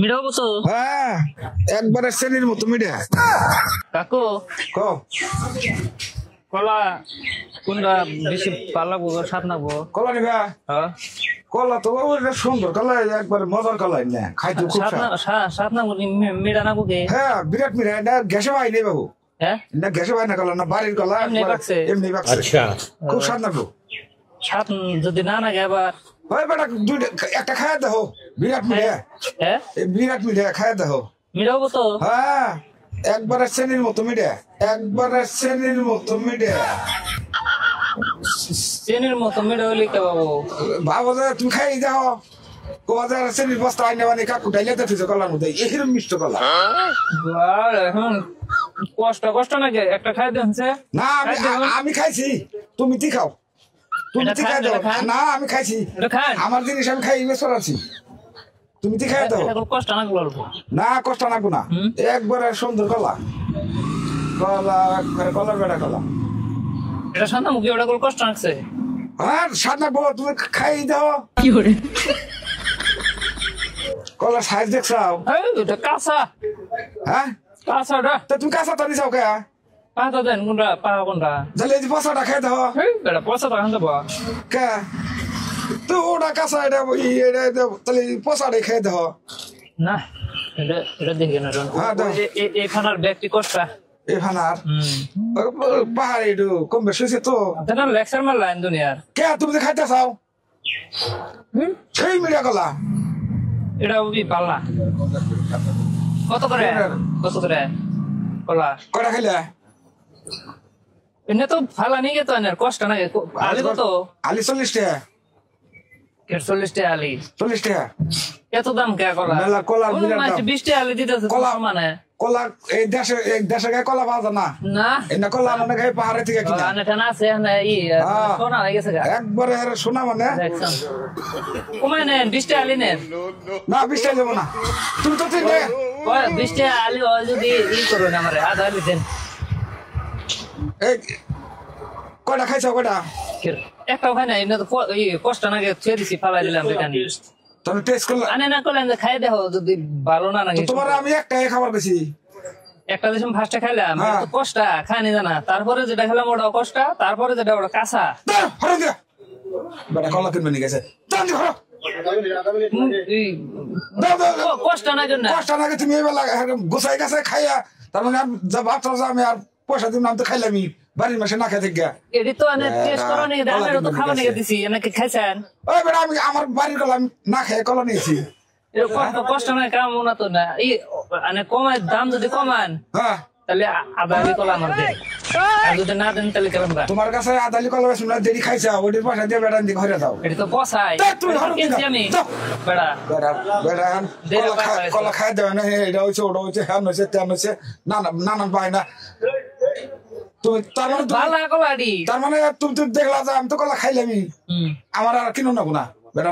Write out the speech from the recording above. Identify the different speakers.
Speaker 1: মিঠা বলছো?
Speaker 2: হ্যাঁ, একবারে শ্রেণীর মতো মিঠা।
Speaker 1: কাকু
Speaker 2: কো
Speaker 1: কলা কোনটা বেশি ভালো লাগবো, স্বাদ লাগবো?
Speaker 2: কলা নিবা?
Speaker 1: হ্যাঁ,
Speaker 2: কলা তো ওটা সুন্দর কলা, একবারে মজার কলা না, খাইতে খুব
Speaker 1: স্বাদ লাগবো মিঠা লাগবো কে?
Speaker 2: হ্যাঁ, বিরাট মিঠা। না গ্যাসে ভাই নেই বাবু,
Speaker 1: হ্যাঁ
Speaker 2: না গ্যাসে ভাই না কলা, না বাড়ির কলা, এমনি বাকছে। আচ্ছা, খুব স্বাদ লাগবো।
Speaker 1: স্বাদ যদি না লাগে আবার
Speaker 2: ওই বেটা একটা খায় দেখো, বিরাট মিঠা।
Speaker 1: হ্যাঁ,
Speaker 2: বিরাট মিঠা, খায় দেখো।
Speaker 1: মিঠা হবো তো?
Speaker 2: হ্যাঁ, একবারে শ্রেণীর মতো মিঠা, একবারে শ্রেণীর মতো মিঠা।
Speaker 1: চেনির মতো মিঠা হলে কে বাবু?
Speaker 2: ভাবো যে তুমি খাই যাও, কোয়াজার শ্রেণীর বস্তা আইনে মানে কাকু ডাইলে দেখেছো কলার মধ্যে, এরকম মিষ্ট কলা।
Speaker 1: এখন কষ্ট কষ্ট নাকি একটা খাই দিচ্ছে?
Speaker 2: না আমি খাইছি, তুমি তি খাও, তুমি তি খাই দাও। না আমি খাইছি, আমার জিনিস আমি খাই বেসর আছি, তুমি তি খাই দাও।
Speaker 1: কষ্ট না করবো
Speaker 2: না, কষ্ট লাগবো না, একবারে সুন্দর কলা। কলা একবারে কলার বেড়া কলা।
Speaker 1: এটা সাদা মুখে ওটা করে কষ্ট লাগছে।
Speaker 2: হ্যাঁ, স্বাদ লাগবো, তুমি খাই দাও।
Speaker 1: কি করে
Speaker 2: কলা সাইজ দেখছাও?
Speaker 1: এটা কাঁচা।
Speaker 2: হ্যাঁ,
Speaker 1: কাঁচাটা
Speaker 2: তা তুমি কাঁচা তো নিছাও কে?
Speaker 1: পাতা দেন কোনটা, পা কোনটা?
Speaker 2: তাহলে এই পচাটা খাই দাও।
Speaker 1: এটা পচাটা খান দেবো
Speaker 2: কে তো ওটা কাঁচা, এটা তাহলে পচাটাই খাই দাও।
Speaker 1: না, এটা এটা দেখি না। এই খানার ব্যক্তি কষ্টা
Speaker 2: এখানার পাহাড়ে একটু কম বেশি হয়েছে তো।
Speaker 1: লেকচার মারলাম দুনিয়ার।
Speaker 2: কে তুমি যে খাইতে চাও সেই মিডিয়া কলা?
Speaker 1: এটা পাল্লা কত করে? কত করে কলা
Speaker 2: কটা খাইলে?
Speaker 1: এনে তো ফালা নিয়ে গেতো কষ্ট না। আলি কত?
Speaker 2: আলি 40 টাকা।
Speaker 1: 40 টাকা আলি?
Speaker 2: 40 টাকা
Speaker 1: এত দাম কে কলা?
Speaker 2: মেলা কলা
Speaker 1: 20 টাকা আলি দিতেছে কলা মানে।
Speaker 2: কলা এই দেশে গায়ে কলা পাওয়া যায় না।
Speaker 1: না
Speaker 2: এটা কলা মানে গায়ে পাহাড়ে থেকে কিনা।
Speaker 1: না আছে সোনা হয়ে গেছে
Speaker 2: একবারে সোনা মানে।
Speaker 1: কমায় নেন 20 টাকা আলি নেন।
Speaker 2: না 20 টাকা দেবো না, তুমি তো
Speaker 1: 20 টাকা আলি যদি করো না আমার আধা আলি দেন।
Speaker 2: কয়টা খাইছ? কয়টা?
Speaker 1: একটাও খাই না, কষ্ট না ছেড়ে দিছি, ফালাই দিলাম দোকানে।
Speaker 2: তুমি টেস্ট করলে
Speaker 1: আনে না করলেন যে খাই দেখো যদি ভালো না লাগে।
Speaker 2: তোমার আমি একটাই খাবার বেশি,
Speaker 1: একটা দেশে ফার্স্টে খাইলাম কষ্টা খানি জানা, তারপরে যেটা খেলাম ওটা কষ্টা, তারপরে যেটা ওটা কাঁচা।
Speaker 2: কলা কিনবে নিয়ে গেছে
Speaker 1: কষ্ট না জন্য
Speaker 2: কষ্ট না, তুমি এবার গোসাই গাছে খাইয়া তার মানে যা ভাবছো আমি আর পয়সা দিব নাম তো খাইলামই বাড়ির মাসে না খাই থেকে।
Speaker 1: এটি তো টেস্ট করো নাকি, দামের তো খাবার নিয়ে দিছি, নাকি খাইছেন?
Speaker 2: ওই বেটা আমি আমার বাড়ির কলা না খেয়ে কলা নিয়েছি।
Speaker 1: কষ্ট নাই কাম না তো না, কমায় দাম যদি কমান
Speaker 2: হ্যাঁ
Speaker 1: তাহলে আধা আলি কলা আমার দেন, আর যদি না দেন তাহলে কেমন?
Speaker 2: তোমার কাছে আধা আলি কলা বেশি না, দেরি খাইছা ওটির পয়সা দিয়ে বেড়ান দিয়ে ঘরে যাও।
Speaker 1: এটি তো পচাই কিনছি আমি বেড়া
Speaker 2: বেড়া কলা খাই দেবে না, এটা হচ্ছে ওটা হচ্ছে, হ্যান হয়েছে তেন হয়েছে, নানান পায় না। তুমি তার মানে তুমি তো দেখলা যে আমি তো কলা খাইলামই, আমার আর কিনো না বেড়া।